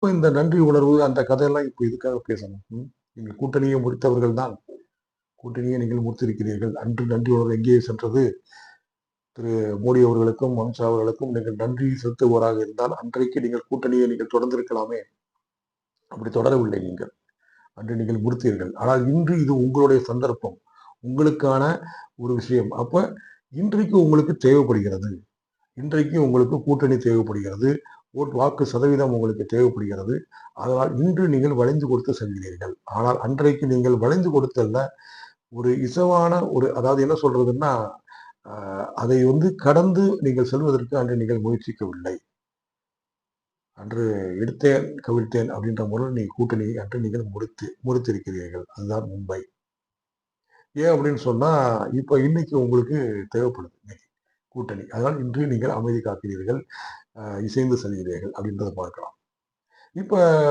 இப்ப இந்த நன்றி உணர்வு அந்த கதையெல்லாம் இப்ப இதுக்காக பேசணும். நீங்கள் கூட்டணியை முடித்தவர்கள் தான். கூட்டணியை நீங்கள் முடித்திருக்கிறீர்கள். அன்று நன்றி உணர்வு எங்கே சென்றது? திரு மோடி அவர்களுக்கும், அமித்ஷா அவர்களுக்கும் நீங்கள் நன்றி செலுத்துவோராக இருந்தால், அன்றைக்கு நீங்கள் கூட்டணியை நீங்கள் தொடர்ந்திருக்கலாமே! அப்படி தொடரவில்லை நீங்கள். அன்று நீங்கள் முடித்தீர்கள். ஆனால் இன்று இது உங்களுடைய சந்தர்ப்பம். உங்களுக்கான ஒரு விஷயம். அப்ப இன்றைக்கு உங்களுக்கு தேவைப்படுகிறது. இன்றைக்கு உங்களுக்கு கூட்டணி தேவைப்படுகிறது. வாக்கு சதவீதம் உங்களுக்கு தேவைப்படுகிறது. அதனால் இன்று நீங்கள் வளைந்து கொடுத்து செல்கிறீர்கள். ஆனால் அன்றைக்கு நீங்கள் வளைந்து கொடுத்தல்ல, ஒரு இசைவான அதாவது என்ன சொல்றதுன்னா, அதை கடந்து நீங்கள் செல்வதற்கு அன்று நீங்கள் முயற்சிக்கவில்லை. அன்று எடுத்தேன், கவிழ்த்தேன் அப்படின்ற முறையில் நீங்க கூட்டணியை அன்று நீங்கள் முடித்திருக்கிறீர்கள். அதுதான் உண்மை. ஏன் அப்படின்னு சொன்னா, இப்ப இன்னைக்கு உங்களுக்கு தேவைப்படுது இன்னைக்கு கூட்டணி. அதனால் இன்று நீங்கள் அமைதி காக்கிறீர்கள், இசைந்து செல்கிறீர்கள் அப்படின்றத பார்க்கலாம். இப்ப